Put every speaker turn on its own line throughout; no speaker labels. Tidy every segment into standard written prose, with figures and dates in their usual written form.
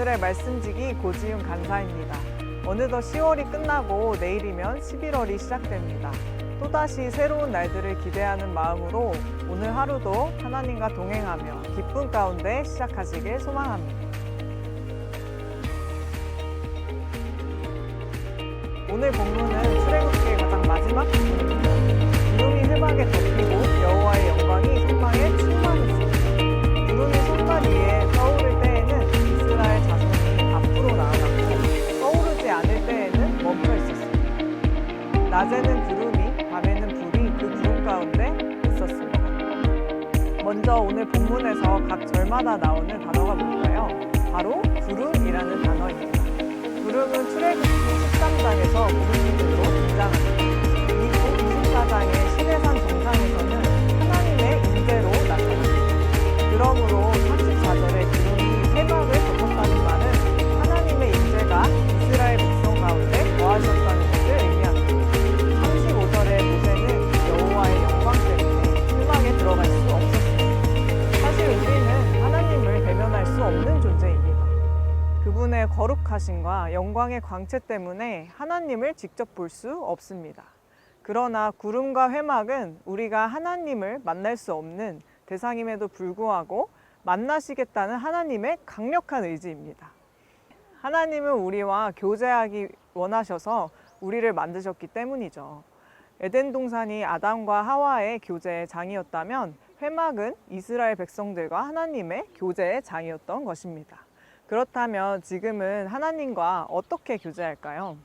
오늘의 말씀지기 고지윤 간사입니다. 어느덧 10월이 끝나고 내일이면 11월이 시작됩니다. 또다시 새로운 날들을 기대하는 마음으로 오늘 하루도 하나님과 동행하며 기쁨 가운데 시작하시길 소망합니다. 오늘 본문은 출애굽기의 가장 마지막 부분입니다. 구름이 회막에 덮이고 여호와의 영광이 성막에 충만했습니다. 구름이 성막 위에 떠오를 때에는 이스라엘 자손이 앞으로 나아갔고 떠오르지 않을 때에는 멈춰 있었습니다. 낮에는 구름이, 밤에는 불이 그 구름 가운데 있었습니다. 먼저 오늘 본문에서 각 절마다 나오는 단어가 뭘까요? 바로 구름이라는 단어입니다. 구름은 출애굽기 13장에서 구름으로 등장합니다. 그리고 24장의 시내산 정상에서는 하나님의 임재로 나타납니다. 그러므로 34절의 구름이 회막을 덮었다는 말은 하나님의 임재가 이스라엘 백성 가운데 거하셨다는 것을 의미합니다. 35절의 모세는 여호와의 영광 때문에 회막에 들어갈 수 없었습니다. 사실 우리는 하나님을 대면할 수 없는 존재입니다. 그분의 거룩하심과 영광의 광채 때문에 하나님을 직접 볼 수 없습니다. 그러나 구름과 회막은 우리가 하나님을 만날 수 없는 대상임에도 불구하고 만나시겠다는 하나님의 강력한 의지입니다. 하나님은 우리와 교제하기 원하셔서 우리를 만드셨기 때문이죠. 에덴 동산이 아담과 하와의 교제의 장이었다면 회막은 이스라엘 백성들과 하나님의 교제의 장이었던 것입니다. 그렇다면 지금은 하나님과 어떻게 교제할까요?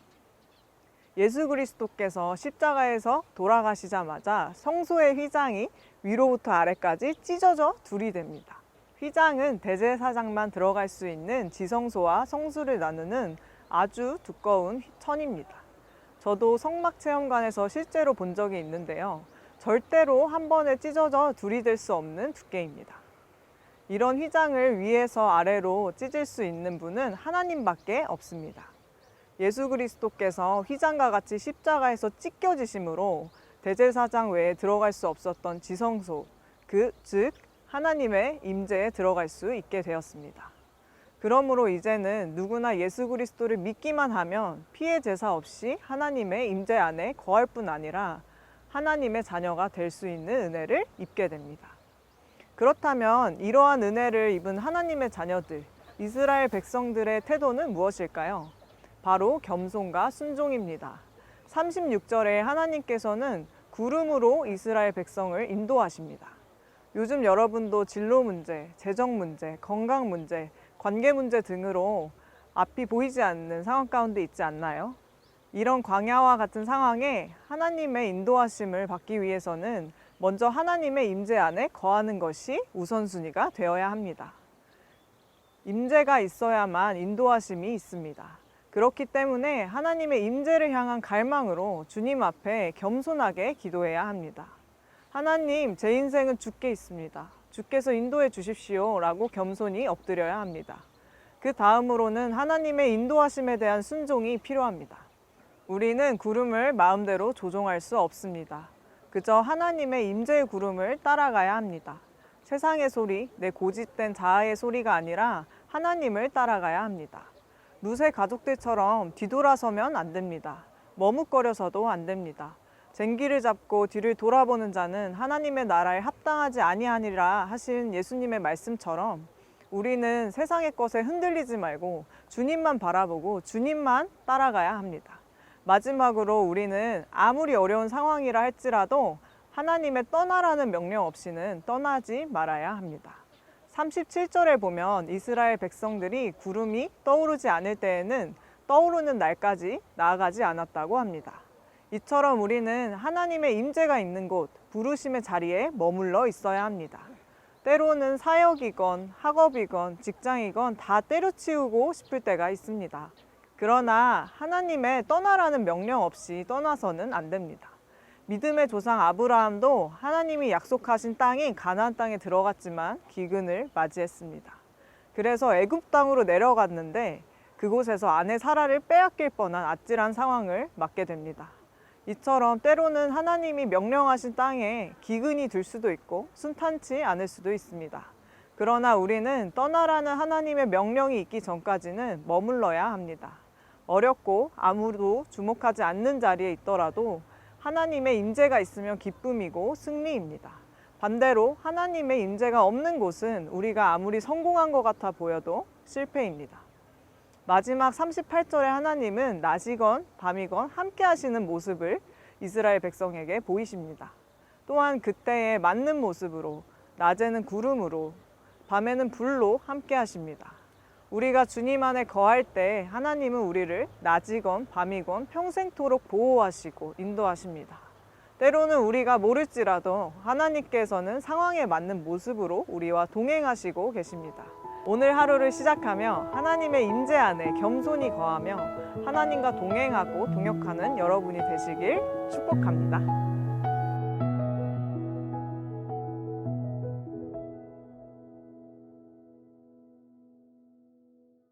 예수 그리스도께서 십자가에서 돌아가시자마자 성소의 휘장이 위로부터 아래까지 찢어져 둘이 됩니다. 휘장은 대제사장만 들어갈 수 있는 지성소와 성수를 나누는 아주 두꺼운 천입니다. 저도 성막체험관에서 실제로 본 적이 있는데요. 절대로 한 번에 찢어져 둘이 될 수 없는 두께입니다. 이런 휘장을 위에서 아래로 찢을 수 있는 분은 하나님밖에 없습니다. 예수 그리스도께서 휘장과 같이 십자가에서 찢겨지심으로 대제사장 외에 들어갈 수 없었던 지성소, 즉 하나님의 임재에 들어갈 수 있게 되었습니다. 그러므로 이제는 누구나 예수 그리스도를 믿기만 하면 피해 제사 없이 하나님의 임재 안에 거할 뿐 아니라 하나님의 자녀가 될 수 있는 은혜를 입게 됩니다. 그렇다면 이러한 은혜를 입은 하나님의 자녀들, 이스라엘 백성들의 태도는 무엇일까요? 바로 겸손과 순종입니다. 36절에 하나님께서는 구름으로 이스라엘 백성을 인도하십니다. 요즘 여러분도 진로 문제, 재정 문제, 건강 문제, 관계 문제 등으로 앞이 보이지 않는 상황 가운데 있지 않나요? 이런 광야와 같은 상황에 하나님의 인도하심을 받기 위해서는 먼저 하나님의 임재 안에 거하는 것이 우선순위가 되어야 합니다. 임재가 있어야만 인도하심이 있습니다. 그렇기 때문에 하나님의 임재를 향한 갈망으로 주님 앞에 겸손하게 기도해야 합니다. 하나님, 제 인생은 주께 있습니다. 주께서 인도해 주십시오 라고 겸손히 엎드려야 합니다. 그 다음으로는 하나님의 인도하심에 대한 순종이 필요합니다. 우리는 구름을 마음대로 조종할 수 없습니다. 그저 하나님의 임재의 구름을 따라가야 합니다. 세상의 소리, 내 고집된 자아의 소리가 아니라 하나님을 따라가야 합니다. 루세 가족들처럼 뒤돌아서면 안 됩니다. 머뭇거려서도 안 됩니다. 쟁기를 잡고 뒤를 돌아보는 자는 하나님의 나라에 합당하지 아니하니라 하신 예수님의 말씀처럼 우리는 세상의 것에 흔들리지 말고 주님만 바라보고 주님만 따라가야 합니다. 마지막으로 우리는 아무리 어려운 상황이라 할지라도 하나님의 떠나라는 명령 없이는 떠나지 말아야 합니다. 37절에 보면 이스라엘 백성들이 구름이 떠오르지 않을 때에는 떠오르는 날까지 나아가지 않았다고 합니다. 이처럼 우리는 하나님의 임재가 있는 곳, 부르심의 자리에 머물러 있어야 합니다. 때로는 사역이건 학업이건 직장이건 다 때려치우고 싶을 때가 있습니다. 그러나 하나님의 떠나라는 명령 없이 떠나서는 안 됩니다. 믿음의 조상 아브라함도 하나님이 약속하신 땅인 가나안 땅에 들어갔지만 기근을 맞이했습니다. 그래서 애굽 땅으로 내려갔는데 그곳에서 아내 사라를 빼앗길 뻔한 아찔한 상황을 맞게 됩니다. 이처럼 때로는 하나님이 명령하신 땅에 기근이 들 수도 있고 순탄치 않을 수도 있습니다. 그러나 우리는 떠나라는 하나님의 명령이 있기 전까지는 머물러야 합니다. 어렵고 아무도 주목하지 않는 자리에 있더라도 하나님의 임재가 있으면 기쁨이고 승리입니다. 반대로 하나님의 임재가 없는 곳은 우리가 아무리 성공한 것 같아 보여도 실패입니다. 마지막 38절에 하나님은 낮이건 밤이건 함께 하시는 모습을 이스라엘 백성에게 보이십니다. 또한 그때에 맞는 모습으로 낮에는 구름으로 밤에는 불로 함께 하십니다. 우리가 주님 안에 거할 때 하나님은 우리를 낮이건 밤이건 평생토록 보호하시고 인도하십니다. 때로는 우리가 모를지라도 하나님께서는 상황에 맞는 모습으로 우리와 동행하시고 계십니다. 오늘 하루를 시작하며 하나님의 임재 안에 겸손히 거하며 하나님과 동행하고 동역하는 여러분이 되시길 축복합니다.